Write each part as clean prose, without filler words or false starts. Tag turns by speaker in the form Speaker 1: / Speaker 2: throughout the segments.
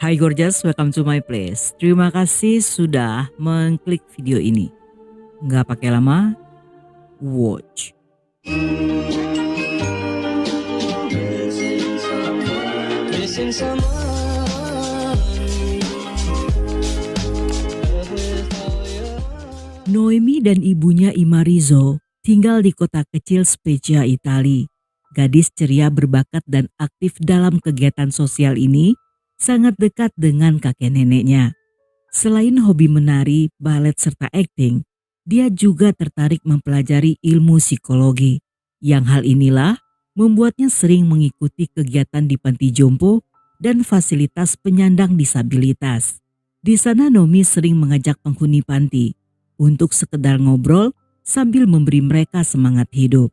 Speaker 1: Hai gorgeous, welcome to my place. Terima kasih sudah mengklik video ini. Nggak pakai lama, watch. Noemi dan ibunya Ima Rizzo tinggal di kota kecil Spezia, Italia. Gadis ceria berbakat dan aktif dalam kegiatan sosial ini sangat dekat dengan kakek neneknya. Selain hobi menari, balet serta akting, dia juga tertarik mempelajari ilmu psikologi. Yang hal inilah membuatnya sering mengikuti kegiatan di panti jompo dan fasilitas penyandang disabilitas. Di sana Noemi sering mengajak penghuni panti untuk sekedar ngobrol sambil memberi mereka semangat hidup.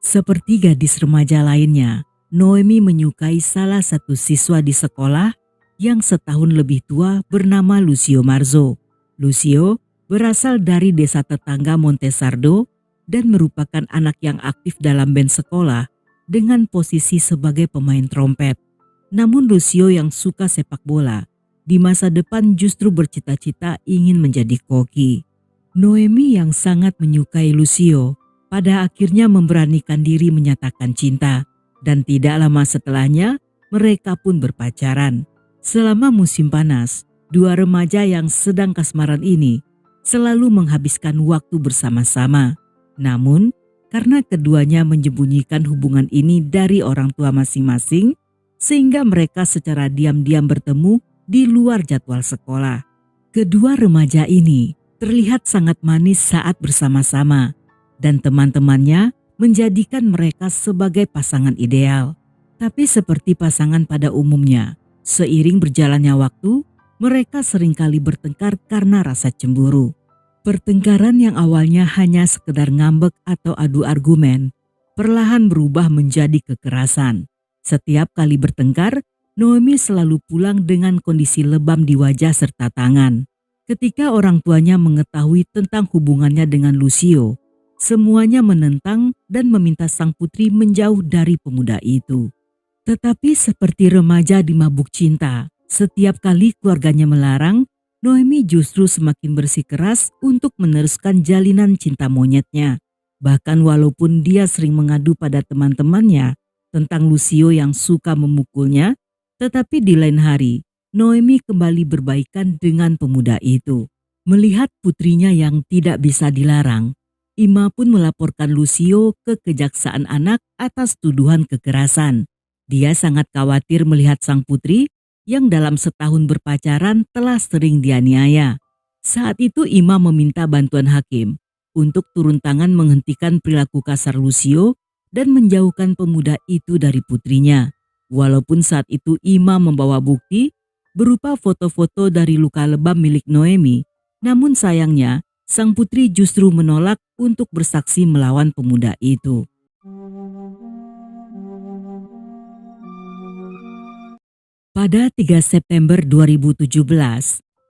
Speaker 1: Seperti gadis remaja lainnya, Noemi menyukai salah satu siswa di sekolah yang setahun lebih tua bernama Lucio Marzo. Lucio berasal dari desa tetangga Montesardo dan merupakan anak yang aktif dalam band sekolah dengan posisi sebagai pemain trompet. Namun Lucio yang suka sepak bola, di masa depan justru bercita-cita ingin menjadi koki. Noemi yang sangat menyukai Lucio pada akhirnya memberanikan diri menyatakan cinta, dan tidak lama setelahnya mereka pun berpacaran. Selama musim panas, dua remaja yang sedang kasmaran ini selalu menghabiskan waktu bersama-sama. Namun, karena keduanya menyembunyikan hubungan ini dari orang tua masing-masing, sehingga mereka secara diam-diam bertemu di luar jadwal sekolah. Kedua remaja ini terlihat sangat manis saat bersama-sama, dan teman-temannya menjadikan mereka sebagai pasangan ideal. Tapi seperti pasangan pada umumnya, seiring berjalannya waktu, mereka seringkali bertengkar karena rasa cemburu. Pertengkaran yang awalnya hanya sekedar ngambek atau adu argumen, perlahan berubah menjadi kekerasan. Setiap kali bertengkar, Noemi selalu pulang dengan kondisi lebam di wajah serta tangan. Ketika orang tuanya mengetahui tentang hubungannya dengan Lucio, semuanya menentang dan meminta sang putri menjauh dari pemuda itu. Tetapi seperti remaja di mabuk cinta, setiap kali keluarganya melarang, Noemi justru semakin bersikeras untuk meneruskan jalinan cinta monyetnya. Bahkan walaupun dia sering mengadu pada teman-temannya tentang Lucio yang suka memukulnya, tetapi di lain hari, Noemi kembali berbaikan dengan pemuda itu. Melihat putrinya yang tidak bisa dilarang, Ima pun melaporkan Lucio ke Kejaksaan Anak atas tuduhan kekerasan. Dia sangat khawatir melihat sang putri yang dalam setahun berpacaran telah sering dianiaya. Saat itu Ima meminta bantuan hakim untuk turun tangan menghentikan perilaku kasar Lucio dan menjauhkan pemuda itu dari putrinya. Walaupun saat itu Ima membawa bukti berupa foto-foto dari luka lebam milik Noemi, namun sayangnya sang putri justru menolak untuk bersaksi melawan pemuda itu. Pada 3 September 2017,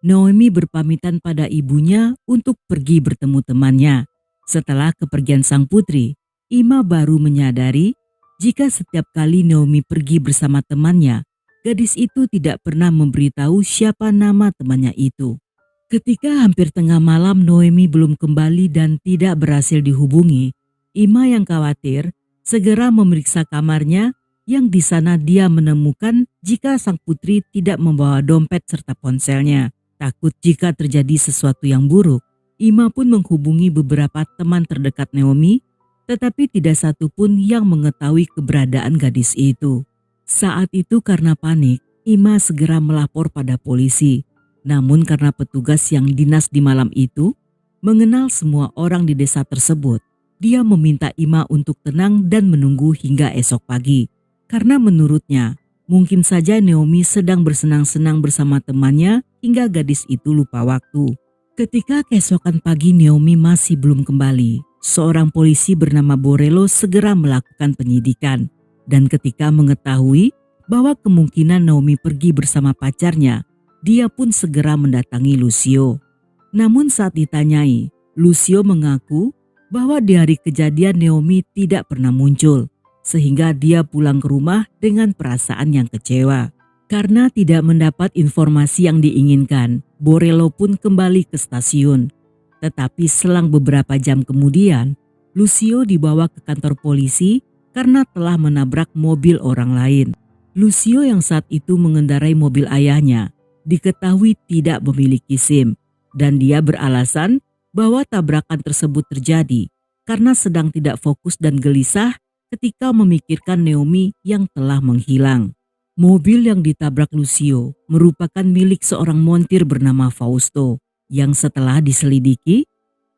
Speaker 1: Noemi berpamitan pada ibunya untuk pergi bertemu temannya. Setelah kepergian sang putri, Ima baru menyadari jika setiap kali Noemi pergi bersama temannya, gadis itu tidak pernah memberitahu siapa nama temannya itu. Ketika hampir tengah malam Noemi belum kembali dan tidak berhasil dihubungi, Ima yang khawatir segera memeriksa kamarnya yang di sana dia menemukan jika sang putri tidak membawa dompet serta ponselnya. Takut jika terjadi sesuatu yang buruk, Ima pun menghubungi beberapa teman terdekat Noemi, tetapi tidak satu pun yang mengetahui keberadaan gadis itu. Saat itu karena panik, Ima segera melapor pada polisi. Namun karena petugas yang dinas di malam itu mengenal semua orang di desa tersebut, dia meminta Ima untuk tenang dan menunggu hingga esok pagi. Karena menurutnya, mungkin saja Noemi sedang bersenang-senang bersama temannya hingga gadis itu lupa waktu. Ketika keesokan pagi Noemi masih belum kembali, seorang polisi bernama Borello segera melakukan penyidikan. Dan ketika mengetahui bahwa kemungkinan Noemi pergi bersama pacarnya, dia pun segera mendatangi Lucio. Namun saat ditanyai, Lucio mengaku bahwa di hari kejadian Noemi tidak pernah muncul, sehingga dia pulang ke rumah dengan perasaan yang kecewa. Karena tidak mendapat informasi yang diinginkan, Borello pun kembali ke stasiun. Tetapi selang beberapa jam kemudian, Lucio dibawa ke kantor polisi karena telah menabrak mobil orang lain. Lucio yang saat itu mengendarai mobil ayahnya diketahui tidak memiliki SIM dan dia beralasan bahwa tabrakan tersebut terjadi karena sedang tidak fokus dan gelisah ketika memikirkan Naomi yang telah menghilang. Mobil yang ditabrak Lucio merupakan milik seorang montir bernama Fausto yang setelah diselidiki,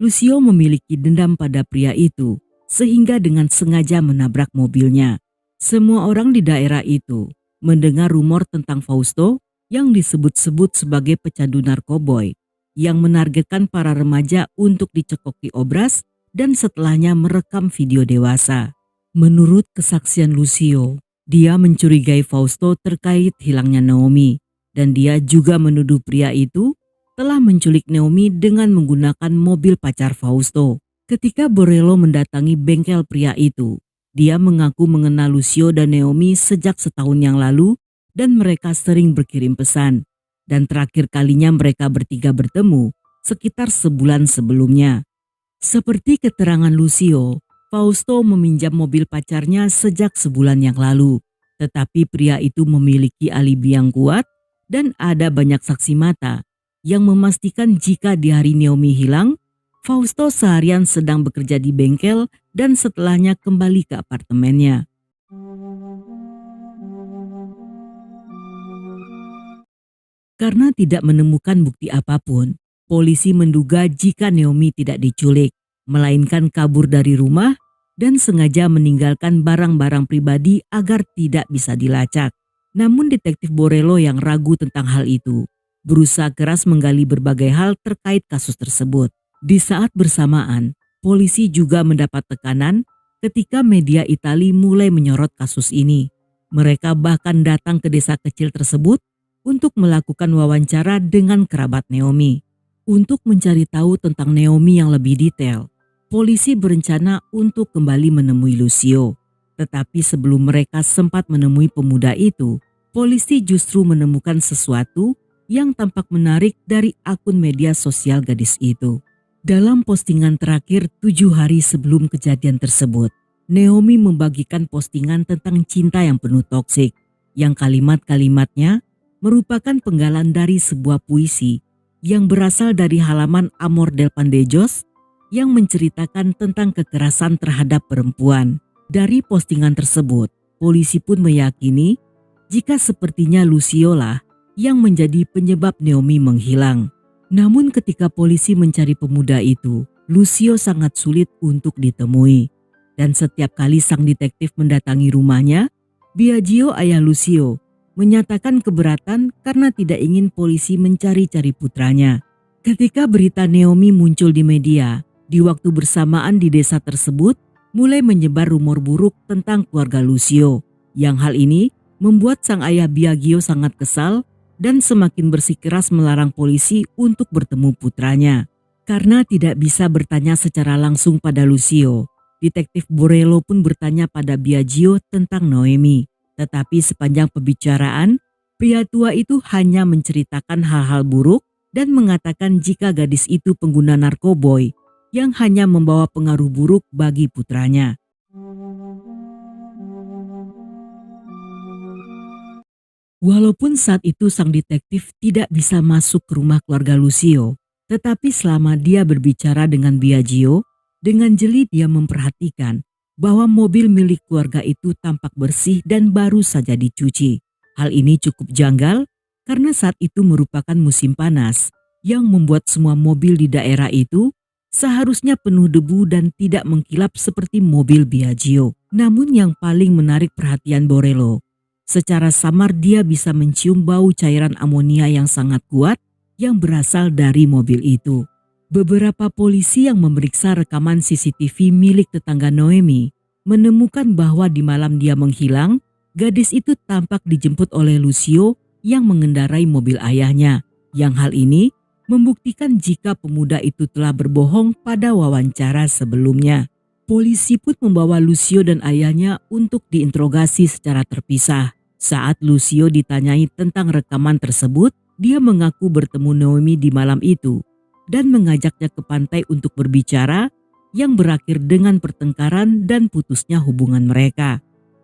Speaker 1: Lucio memiliki dendam pada pria itu sehingga dengan sengaja menabrak mobilnya. Semua orang di daerah itu mendengar rumor tentang Fausto yang disebut-sebut sebagai pecandu narkoboy yang menargetkan para remaja untuk dicekoki obras dan setelahnya merekam video dewasa. Menurut kesaksian Lucio, dia mencurigai Fausto terkait hilangnya Naomi dan dia juga menuduh pria itu telah menculik Naomi dengan menggunakan mobil pacar Fausto. Ketika Borello mendatangi bengkel pria itu, dia mengaku mengenal Lucio dan Naomi sejak setahun yang lalu dan mereka sering berkirim pesan. Dan terakhir kalinya mereka bertiga bertemu sekitar sebulan sebelumnya. Seperti keterangan Lucio, Fausto meminjam mobil pacarnya sejak sebulan yang lalu. Tetapi pria itu memiliki alibi yang kuat dan ada banyak saksi mata yang memastikan jika di hari Naomi hilang, Fausto seharian sedang bekerja di bengkel dan setelahnya kembali ke apartemennya. Karena tidak menemukan bukti apapun, polisi menduga jika Naomi tidak diculik, melainkan kabur dari rumah dan sengaja meninggalkan barang-barang pribadi agar tidak bisa dilacak. Namun detektif Borello yang ragu tentang hal itu, berusaha keras menggali berbagai hal terkait kasus tersebut. Di saat bersamaan, polisi juga mendapat tekanan ketika media Italia mulai menyorot kasus ini. Mereka bahkan datang ke desa kecil tersebut untuk melakukan wawancara dengan kerabat Naomi. Untuk mencari tahu tentang Naomi yang lebih detail, polisi berencana untuk kembali menemui Lucio. Tetapi sebelum mereka sempat menemui pemuda itu, polisi justru menemukan sesuatu yang tampak menarik dari akun media sosial gadis itu. Dalam postingan terakhir 7 hari sebelum kejadian tersebut, Naomi membagikan postingan tentang cinta yang penuh toksik, yang kalimat-kalimatnya merupakan penggalan dari sebuah puisi yang berasal dari halaman Amor del Pandejos yang menceritakan tentang kekerasan terhadap perempuan. Dari postingan tersebut, polisi pun meyakini jika sepertinya Lucio lah yang menjadi penyebab Naomi menghilang. Namun ketika polisi mencari pemuda itu, Lucio sangat sulit untuk ditemui. Dan setiap kali sang detektif mendatangi rumahnya, Biagio ayah Lucio menyatakan keberatan karena tidak ingin polisi mencari-cari putranya. Ketika berita Naomi muncul di media, di waktu bersamaan di desa tersebut mulai menyebar rumor buruk tentang keluarga Lucio. Yang hal ini membuat sang ayah Biagio sangat kesal dan semakin bersikeras melarang polisi untuk bertemu putranya. Karena tidak bisa bertanya secara langsung pada Lucio, detektif Borello pun bertanya pada Biagio tentang Naomi. Tetapi sepanjang pembicaraan, pria tua itu hanya menceritakan hal-hal buruk dan mengatakan jika gadis itu pengguna narkoboy yang hanya membawa pengaruh buruk bagi putranya. Walaupun saat itu sang detektif tidak bisa masuk ke rumah keluarga Lucio, tetapi selama dia berbicara dengan Biagio, dengan jeli dia memperhatikan bahwa mobil milik keluarga itu tampak bersih dan baru saja dicuci. Hal ini cukup janggal karena saat itu merupakan musim panas yang membuat semua mobil di daerah itu seharusnya penuh debu dan tidak mengkilap seperti mobil Biagio. Namun yang paling menarik perhatian Borello, secara samar dia bisa mencium bau cairan amonia yang sangat kuat yang berasal dari mobil itu. Beberapa polisi yang memeriksa rekaman CCTV milik tetangga Naomi menemukan bahwa di malam dia menghilang, gadis itu tampak dijemput oleh Lucio yang mengendarai mobil ayahnya. Yang hal ini membuktikan jika pemuda itu telah berbohong pada wawancara sebelumnya. Polisi pun membawa Lucio dan ayahnya untuk diinterogasi secara terpisah. Saat Lucio ditanyai tentang rekaman tersebut, dia mengaku bertemu Naomi di malam itu dan mengajaknya ke pantai untuk berbicara, yang berakhir dengan pertengkaran dan putusnya hubungan mereka.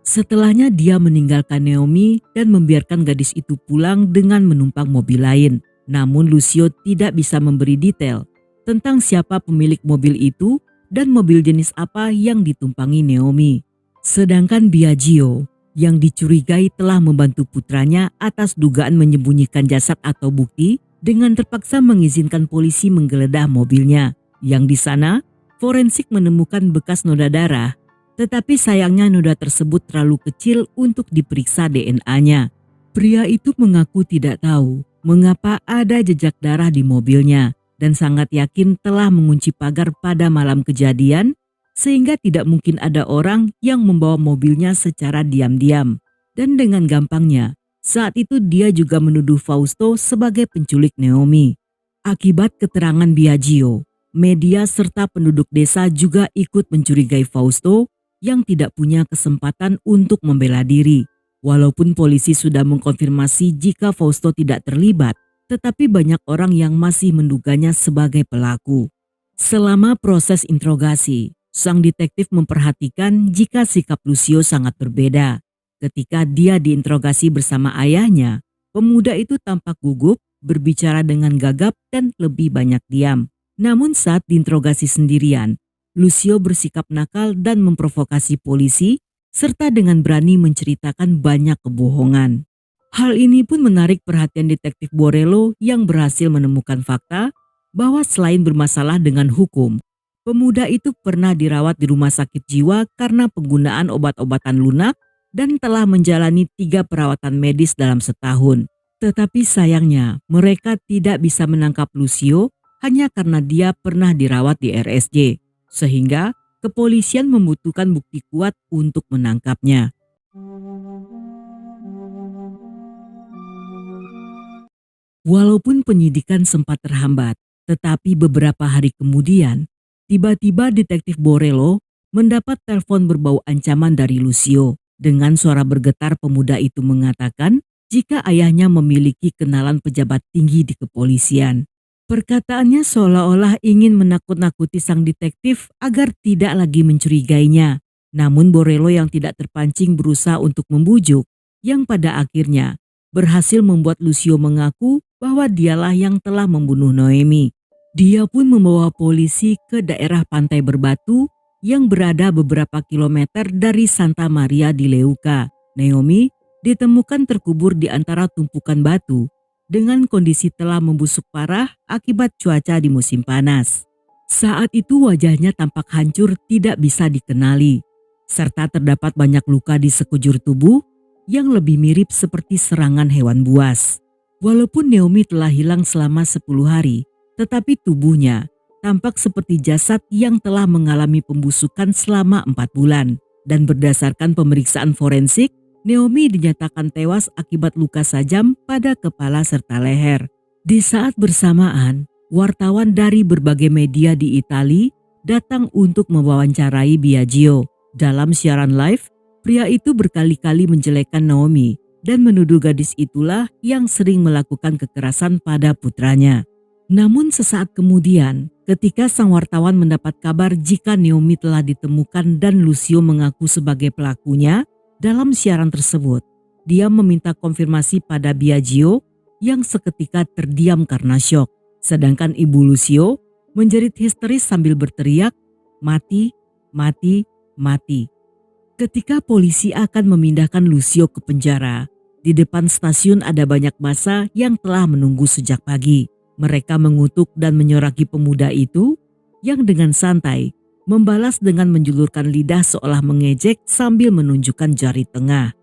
Speaker 1: Setelahnya dia meninggalkan Naomi dan membiarkan gadis itu pulang dengan menumpang mobil lain. Namun Lucio tidak bisa memberi detail tentang siapa pemilik mobil itu dan mobil jenis apa yang ditumpangi Naomi. Sedangkan Biagio yang dicurigai telah membantu putranya atas dugaan menyembunyikan jasad atau bukti dengan terpaksa mengizinkan polisi menggeledah mobilnya. Yang di sana, forensik menemukan bekas noda darah, tetapi sayangnya noda tersebut terlalu kecil untuk diperiksa DNA-nya. Pria itu mengaku tidak tahu mengapa ada jejak darah di mobilnya dan sangat yakin telah mengunci pagar pada malam kejadian sehingga tidak mungkin ada orang yang membawa mobilnya secara diam-diam. Dan dengan gampangnya, saat itu dia juga menuduh Fausto sebagai penculik Naomi. Akibat keterangan Biagio, media serta penduduk desa juga ikut mencurigai Fausto yang tidak punya kesempatan untuk membela diri. Walaupun polisi sudah mengkonfirmasi jika Fausto tidak terlibat, tetapi banyak orang yang masih menduganya sebagai pelaku. Selama proses interogasi, sang detektif memperhatikan jika sikap Lucio sangat berbeda. Ketika dia diinterogasi bersama ayahnya, pemuda itu tampak gugup, berbicara dengan gagap dan lebih banyak diam. Namun saat diinterogasi sendirian, Lucio bersikap nakal dan memprovokasi polisi serta dengan berani menceritakan banyak kebohongan. Hal ini pun menarik perhatian detektif Borello yang berhasil menemukan fakta bahwa selain bermasalah dengan hukum, pemuda itu pernah dirawat di rumah sakit jiwa karena penggunaan obat-obatan lunak dan telah menjalani 3 perawatan medis dalam setahun. Tetapi sayangnya mereka tidak bisa menangkap Lucio hanya karena dia pernah dirawat di RSJ, sehingga kepolisian membutuhkan bukti kuat untuk menangkapnya. Walaupun penyidikan sempat terhambat, tetapi beberapa hari kemudian, tiba-tiba detektif Borello mendapat telepon berbau ancaman dari Lucio. Dengan suara bergetar pemuda itu mengatakan jika ayahnya memiliki kenalan pejabat tinggi di kepolisian. Perkataannya seolah-olah ingin menakut-nakuti sang detektif agar tidak lagi mencurigainya. Namun Borello yang tidak terpancing berusaha untuk membujuk, yang pada akhirnya berhasil membuat Lucio mengaku bahwa dialah yang telah membunuh Noemi. Dia pun membawa polisi ke daerah Pantai Berbatu yang berada beberapa kilometer dari Santa Maria di Leuca. Naomi ditemukan terkubur di antara tumpukan batu dengan kondisi telah membusuk parah akibat cuaca di musim panas. Saat itu wajahnya tampak hancur tidak bisa dikenali, serta terdapat banyak luka di sekujur tubuh yang lebih mirip seperti serangan hewan buas. Walaupun Naomi telah hilang selama 10 hari, tetapi tubuhnya tampak seperti jasad yang telah mengalami pembusukan selama 4 bulan. Dan berdasarkan pemeriksaan forensik, Naomi dinyatakan tewas akibat luka sajam pada kepala serta leher. Di saat bersamaan, wartawan dari berbagai media di Italia datang untuk mewawancarai Biagio. Dalam siaran live, pria itu berkali-kali menjelekkan Naomi dan menuduh gadis itulah yang sering melakukan kekerasan pada putranya. Namun sesaat kemudian, ketika sang wartawan mendapat kabar jika Naomi telah ditemukan dan Lucio mengaku sebagai pelakunya, dalam siaran tersebut, dia meminta konfirmasi pada Biagio yang seketika terdiam karena syok. Sedangkan ibu Lucio menjerit histeris sambil berteriak, "Mati, mati, mati." Ketika polisi akan memindahkan Lucio ke penjara, di depan stasiun ada banyak massa yang telah menunggu sejak pagi. Mereka mengutuk dan menyoraki pemuda itu yang dengan santai membalas dengan menjulurkan lidah seolah mengejek sambil menunjukkan jari tengah.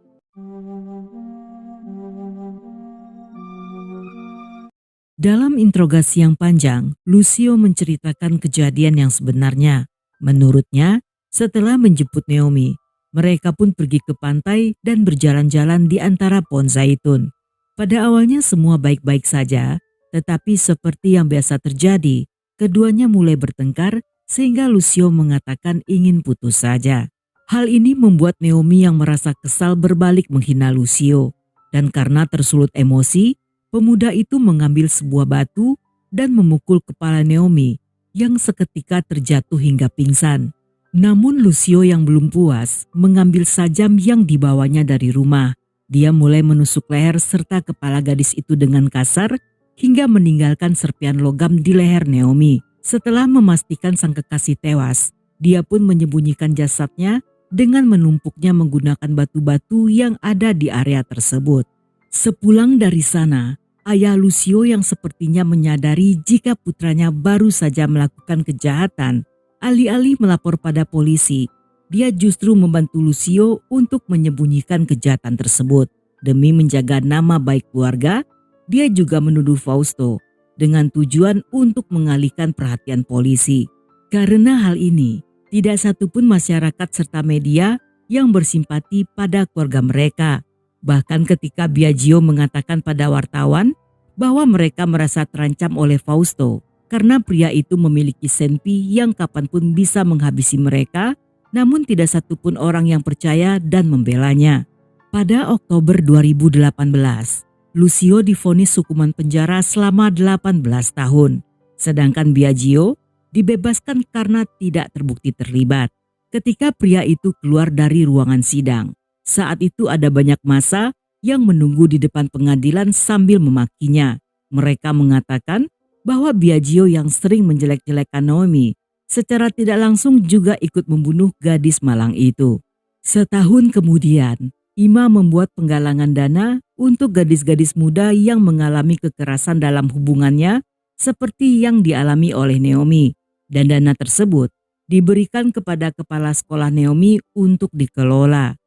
Speaker 1: Dalam interogasi yang panjang, Lucio menceritakan kejadian yang sebenarnya. Menurutnya, setelah menjemput Naomi, mereka pun pergi ke pantai dan berjalan-jalan di antara pohon zaitun. Pada awalnya semua baik-baik saja, tetapi seperti yang biasa terjadi, keduanya mulai bertengkar sehingga Lucio mengatakan ingin putus saja. Hal ini membuat Naomi yang merasa kesal berbalik menghina Lucio. Dan karena tersulut emosi, pemuda itu mengambil sebuah batu dan memukul kepala Naomi yang seketika terjatuh hingga pingsan. Namun Lucio yang belum puas mengambil sajam yang dibawanya dari rumah. Dia mulai menusuk leher serta kepala gadis itu dengan kasar hingga meninggalkan serpian logam di leher Naomi. Setelah memastikan sang kekasih tewas, dia pun menyembunyikan jasadnya dengan menumpuknya menggunakan batu-batu yang ada di area tersebut. Sepulang dari sana, ayah Lucio yang sepertinya menyadari jika putranya baru saja melakukan kejahatan, alih-alih melapor pada polisi, dia justru membantu Lucio untuk menyembunyikan kejahatan tersebut. Demi menjaga nama baik keluarga, dia juga menuduh Fausto dengan tujuan untuk mengalihkan perhatian polisi. Karena hal ini, tidak satupun masyarakat serta media yang bersimpati pada keluarga mereka. Bahkan ketika Biagio mengatakan pada wartawan bahwa mereka merasa terancam oleh Fausto karena pria itu memiliki senpi yang kapanpun bisa menghabisi mereka, namun tidak satupun orang yang percaya dan membelanya. Pada Oktober 2018, Lucio divonis hukuman penjara selama 18 tahun, sedangkan Biagio dibebaskan karena tidak terbukti terlibat. Ketika pria itu keluar dari ruangan sidang, saat itu ada banyak massa yang menunggu di depan pengadilan sambil memakinya. Mereka mengatakan bahwa Biagio yang sering menjelek-jelekan Naomi secara tidak langsung juga ikut membunuh gadis malang itu. Setahun kemudian, Ima membuat penggalangan dana untuk gadis-gadis muda yang mengalami kekerasan dalam hubungannya seperti yang dialami oleh Naomi. Dan dana tersebut diberikan kepada kepala sekolah Naomi untuk dikelola.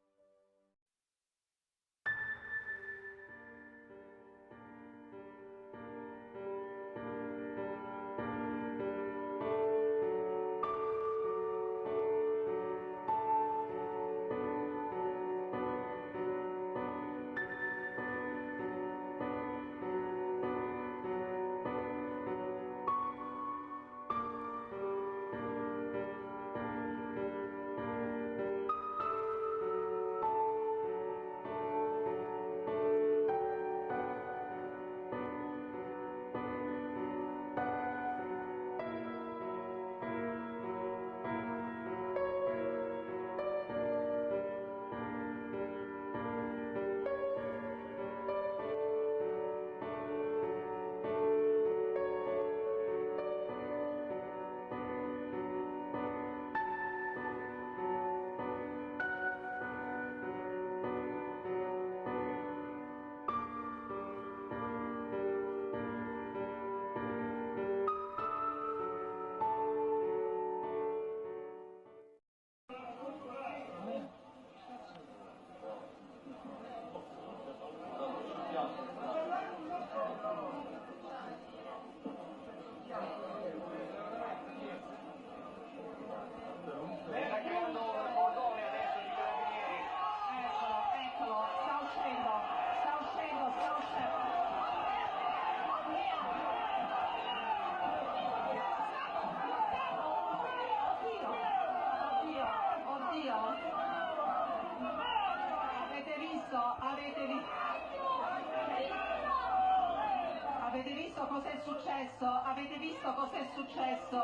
Speaker 2: Avete visto cos'è successo? Avete visto cos'è successo?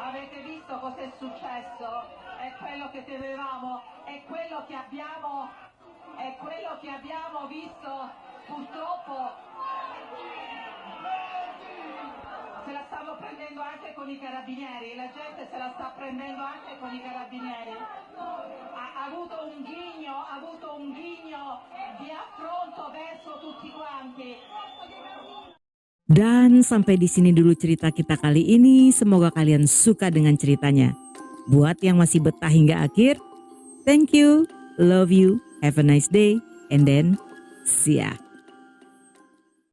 Speaker 2: Avete visto cos'è successo? È quello che temevamo, è quello che abbiamo visto purtroppo. Se la stanno prendendo anche con i carabinieri, la gente se la sta prendendo anche con i carabinieri. Ha avuto un ghigno di affronto verso tutti quanti.
Speaker 1: Dan sampai di sini dulu cerita kita kali ini. Semoga kalian suka dengan ceritanya. Buat yang masih betah hingga akhir, thank you, love you, have a nice day, and then see ya.